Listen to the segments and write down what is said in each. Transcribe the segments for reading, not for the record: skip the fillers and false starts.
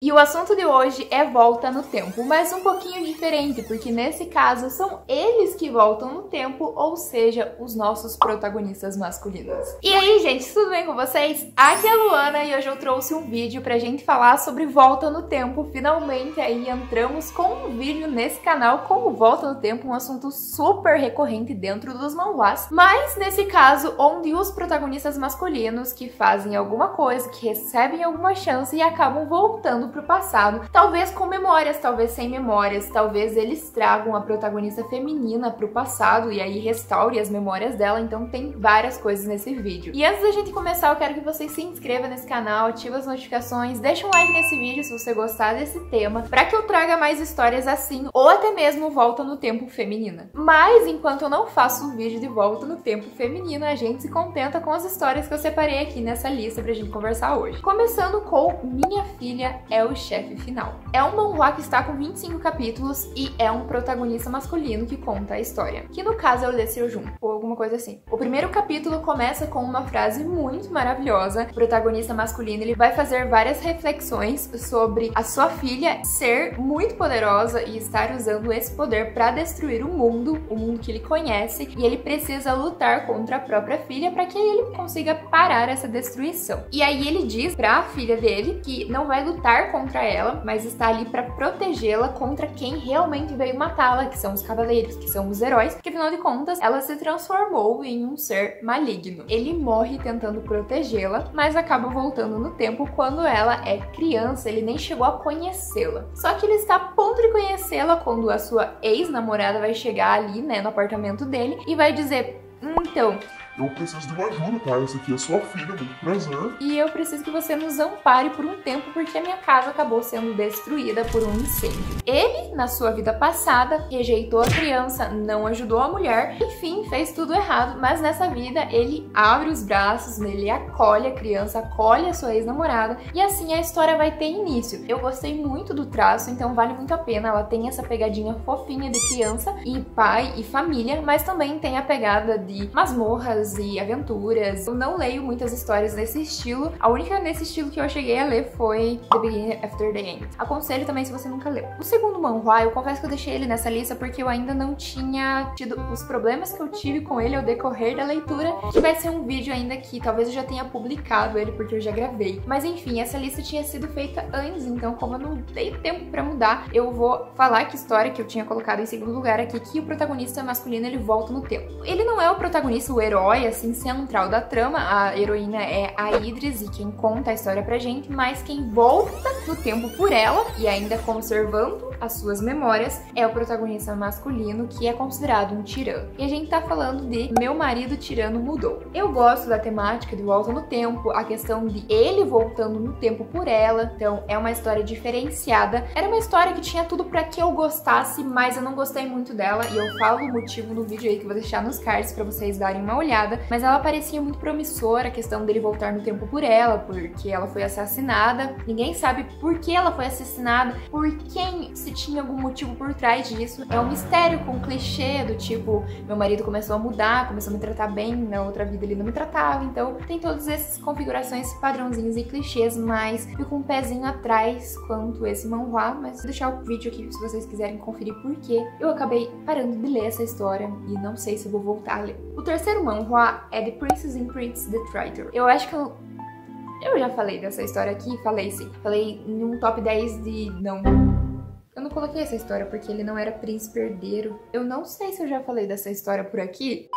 E o assunto de hoje é volta no tempo, mas um pouquinho diferente, porque nesse caso são eles que voltam no tempo, ou seja, os nossos protagonistas masculinos. E aí, gente, tudo bem com vocês? Aqui é a Luana e hoje eu trouxe um vídeo pra gente falar sobre volta no tempo. Finalmente aí entramos com um vídeo nesse canal como volta no tempo, um assunto super recorrente dentro dos manhwas, mas nesse caso onde os protagonistas masculinos que fazem alguma coisa, que recebem alguma chance e acabam voltando pro passado, talvez com memórias, talvez sem memórias, talvez eles tragam a protagonista feminina pro passado e aí restaure as memórias dela, então tem várias coisas nesse vídeo. E antes da gente começar, eu quero que você se inscreva nesse canal, ative as notificações, deixa um like nesse vídeo se você gostar desse tema, pra que eu traga mais histórias assim, ou até mesmo volta no tempo feminina. Mas enquanto eu não faço um vídeo de volta no tempo feminina, a gente se contenta com as histórias que eu separei aqui nessa lista pra gente conversar hoje. Começando com Minha Filha é o Chefe Final. É um manhwa que está com 25 capítulos e é um protagonista masculino que conta a história, que no caso é o Lee Seo-jun, ou alguma coisa assim. O primeiro capítulo começa com uma frase muito maravilhosa. O protagonista masculino ele vai fazer várias reflexões sobre a sua filha ser muito poderosa e estar usando esse poder para destruir o mundo que ele conhece, e ele precisa lutar contra a própria filha para que ele consiga parar essa destruição. E aí ele diz para a filha dele que não vai lutar contra ela, mas está ali para protegê-la contra quem realmente veio matá-la, que são os cavaleiros, que são os heróis, porque afinal de contas ela se transformou em um ser maligno. Ele morre tentando protegê-la, mas acaba voltando no tempo quando ela é criança, ele nem chegou a conhecê-la. Só que ele está a ponto de conhecê-la quando a sua ex-namorada vai chegar ali, né, no apartamento dele e vai dizer: então, eu preciso de uma ajuda, tá? Essa aqui é sua filha, muito prazer. E eu preciso que você nos ampare por um tempo, porque a minha casa acabou sendo destruída por um incêndio. Ele, na sua vida passada, rejeitou a criança, não ajudou a mulher, enfim, fez tudo errado, mas nessa vida ele abre os braços, ele acolhe a criança, acolhe a sua ex-namorada, e assim a história vai ter início. Eu gostei muito do traço, então vale muito a pena. Ela tem essa pegadinha fofinha de criança e pai e família, mas também tem a pegada de masmorras e aventuras. Eu não leio muitas histórias nesse estilo. A única nesse estilo que eu cheguei a ler foi The Beginning After the End. Aconselho também se você nunca leu. O segundo manhwa, eu confesso que eu deixei ele nessa lista porque eu ainda não tinha tido os problemas que eu tive com ele ao decorrer da leitura, que vai ser um vídeo ainda que talvez eu já tenha publicado ele porque eu já gravei. Mas enfim, essa lista tinha sido feita antes, então como eu não dei tempo pra mudar, eu vou falar que história que eu tinha colocado em segundo lugar aqui, que o protagonista masculino ele volta no tempo. Ele não é o protagonista, o herói assim central da trama, a heroína é a Idris e quem conta a história pra gente, mas quem volta no tempo por ela e ainda conservando as suas memórias é o protagonista masculino, que é considerado um tirano. E a gente tá falando de Meu Marido Tirano Mudou. Eu gosto da temática de volta no tempo, a questão de ele voltando no tempo por ela, então é uma história diferenciada. Era uma história que tinha tudo pra que eu gostasse, mas eu não gostei muito dela e eu falo o motivo no vídeo aí que eu vou deixar nos cards pra vocês darem uma olhada. Mas ela parecia muito promissora, a questão dele voltar no tempo por ela, porque ela foi assassinada. Ninguém sabe por que ela foi assassinada, por quem, se tinha algum motivo por trás disso. É um mistério com um clichê do tipo, meu marido começou a mudar, começou a me tratar bem, na outra vida ele não me tratava. Então tem todas essas configurações, padrãozinhos e clichês, mas fico um pezinho atrás quanto esse manhwa. Mas vou deixar o vídeo aqui se vocês quiserem conferir porque eu acabei parando de ler essa história e não sei se eu vou voltar a ler. O terceiro manhwa é The Princess and Prince the Traitor. Eu acho que eu já falei dessa história aqui, falei sim. Falei num top 10 de... não. Eu não coloquei essa história porque ele não era príncipe herdeiro. Eu não sei se eu já falei dessa história por aqui.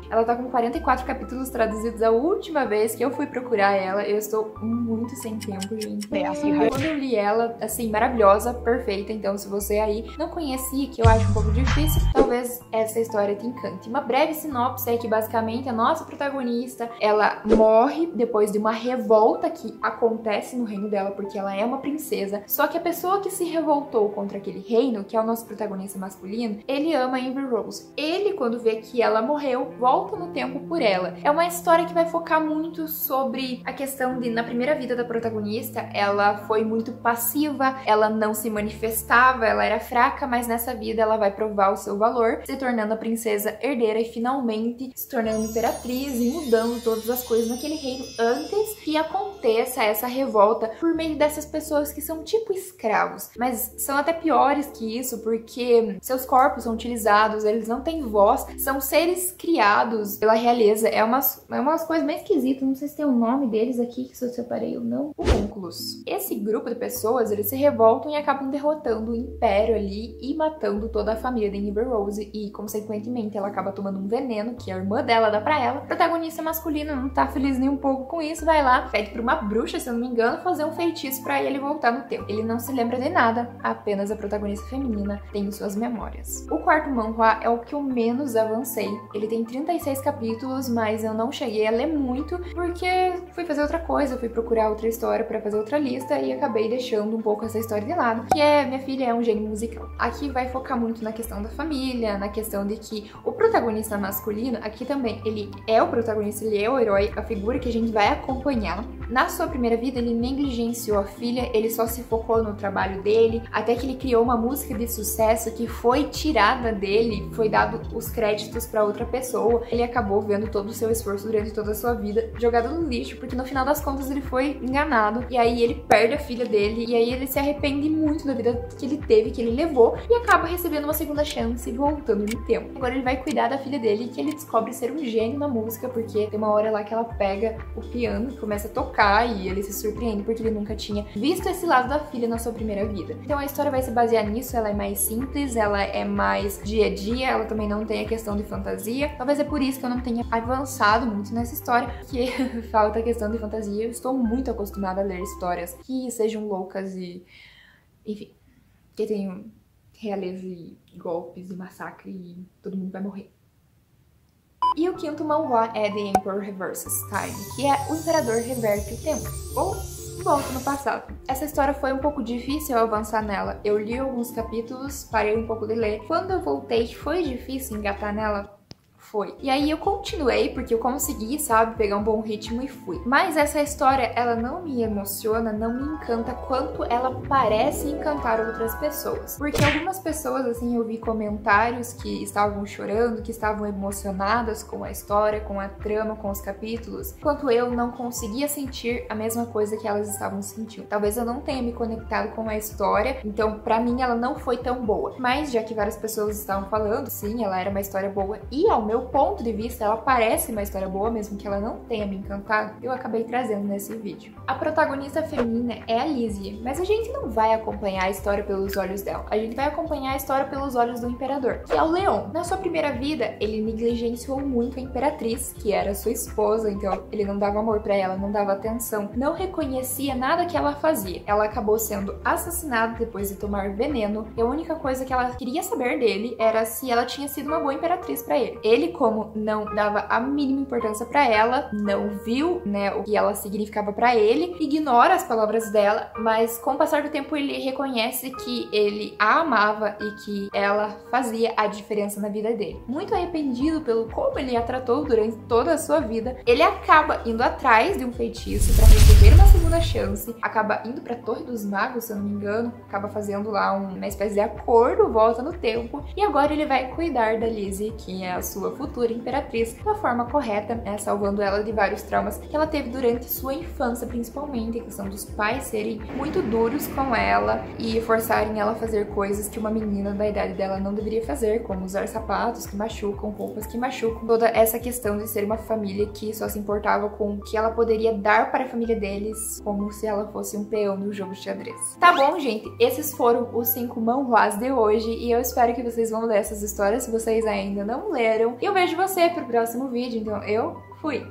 Ela tá com 44 capítulos traduzidos. A última vez que eu fui procurar ela, eu estou muito sem tempo, gente. Quando eu li ela, assim, maravilhosa, perfeita. Então, se você aí não conhecia, que eu acho um pouco difícil, talvez essa história te encante. Uma breve sinopse é que, basicamente, a nossa protagonista, ela morre depois de uma revolta que acontece no reino dela, porque ela é uma princesa. Só que a pessoa que se revoltou contra aquele reino, que é o nosso protagonista masculino, ele ama a Amber Rose. Ele, quando vê que ela morreu, volta volta no tempo por ela. É uma história que vai focar muito sobre a questão de, na primeira vida da protagonista, ela foi muito passiva, ela não se manifestava, ela era fraca, mas nessa vida ela vai provar o seu valor, se tornando a princesa herdeira e finalmente se tornando imperatriz e mudando todas as coisas naquele reino antes que aconteça essa revolta por meio dessas pessoas que são tipo escravos, mas são até piores que isso porque seus corpos são utilizados, eles não têm voz, são seres criados pela realeza, é umas coisas meio esquisitas, não sei se tem o nome deles aqui, que se eu separei ou não. Homúnculos. Esse grupo de pessoas, eles se revoltam e acabam derrotando o império ali e matando toda a família de Amber Rose e, consequentemente, ela acaba tomando um veneno que a irmã dela dá pra ela. O protagonista masculino não tá feliz nem um pouco com isso, vai lá, pede pra uma bruxa, se eu não me engano, fazer um feitiço pra ele voltar no tempo. Ele não se lembra de nada, apenas a protagonista feminina tem suas memórias. O quarto manhwa é o que eu menos avancei. Ele tem 36 capítulos, mas eu não cheguei a ler muito porque fui fazer outra coisa, fui procurar outra história pra fazer outra lista e acabei deixando um pouco essa história de lado, que é Minha Filha é um Gênio Musical. Aqui vai focar muito na questão da família, na questão de que o protagonista masculino, aqui também, ele é o protagonista, ele é o herói, a figura que a gente vai acompanhar. Na sua primeira vida, ele negligenciou a filha, ele só se focou no trabalho dele, até que ele criou uma música de sucesso que foi tirada dele, foi dado os créditos pra outra pessoa. Ele acabou vendo todo o seu esforço durante toda a sua vida jogado no lixo, porque no final das contas ele foi enganado, e aí ele perde a filha dele, e aí ele se arrepende muito da vida que ele teve, que ele levou, e acaba recebendo uma segunda chance voltando no tempo. Agora ele vai cuidar da filha dele, que ele descobre ser um gênio na música, porque tem uma hora lá que ela pega o piano e começa a tocar, e ele se surpreende porque ele nunca tinha visto esse lado da filha na sua primeira vida. Então a história vai se basear nisso, ela é mais simples, ela é mais dia a dia, ela também não tem a questão de fantasia. Talvez é por isso que eu não tenha avançado muito nessa história, que falta a questão de fantasia. Eu estou muito acostumada a ler histórias que sejam loucas e... enfim, que tenham realeza e golpes e massacre e todo mundo vai morrer. E o quinto manhwa é The Emperor Reverses Time, que é o Imperador Reverte o Tempo, ou volta no passado. Essa história foi um pouco difícil eu avançar nela. Eu li alguns capítulos, parei um pouco de ler. Quando eu voltei, foi difícil engatar nela? Foi. E aí eu continuei, porque eu consegui, sabe, pegar um bom ritmo e fui. Mas essa história, ela não me emociona, não me encanta quanto ela parece encantar outras pessoas. Porque algumas pessoas, assim, eu vi comentários que estavam chorando, que estavam emocionadas com a história, com a trama, com os capítulos, enquanto eu não conseguia sentir a mesma coisa que elas estavam sentindo. Talvez eu não tenha me conectado com a história, então pra mim ela não foi tão boa. Mas já que várias pessoas estavam falando, sim, ela era uma história boa e ao meu ponto de vista, ela parece uma história boa, mesmo que ela não tenha me encantado, eu acabei trazendo nesse vídeo. A protagonista feminina é a Lizzie, mas a gente não vai acompanhar a história pelos olhos dela. A gente vai acompanhar a história pelos olhos do imperador, que é o Leon. Na sua primeira vida, ele negligenciou muito a imperatriz, que era sua esposa, então ele não dava amor pra ela, não dava atenção, não reconhecia nada que ela fazia. Ela acabou sendo assassinada depois de tomar veneno, e a única coisa que ela queria saber dele era se ela tinha sido uma boa imperatriz pra ele. Ele, como não dava a mínima importância pra ela, não viu, né, o que ela significava pra ele, ignora as palavras dela, mas com o passar do tempo ele reconhece que ele a amava e que ela fazia a diferença na vida dele. Muito arrependido pelo como ele a tratou durante toda a sua vida, ele acaba indo atrás de um feitiço pra receber uma segunda chance, acaba indo pra Torre dos Magos, se eu não me engano, acaba fazendo lá uma espécie de acordo, volta no tempo, e agora ele vai cuidar da Lizzie, que é a sua futura imperatriz, da forma correta, né, salvando ela de vários traumas que ela teve durante sua infância, principalmente a questão dos pais serem muito duros com ela e forçarem ela a fazer coisas que uma menina da idade dela não deveria fazer, como usar sapatos que machucam, roupas que machucam, toda essa questão de ser uma família que só se importava com o que ela poderia dar para a família deles, como se ela fosse um peão no jogo de xadrez. Tá bom, gente? Esses foram os 5 manhwas de hoje e eu espero que vocês vão ler essas histórias se vocês ainda não leram. E eu vejo você pro próximo vídeo, então eu fui!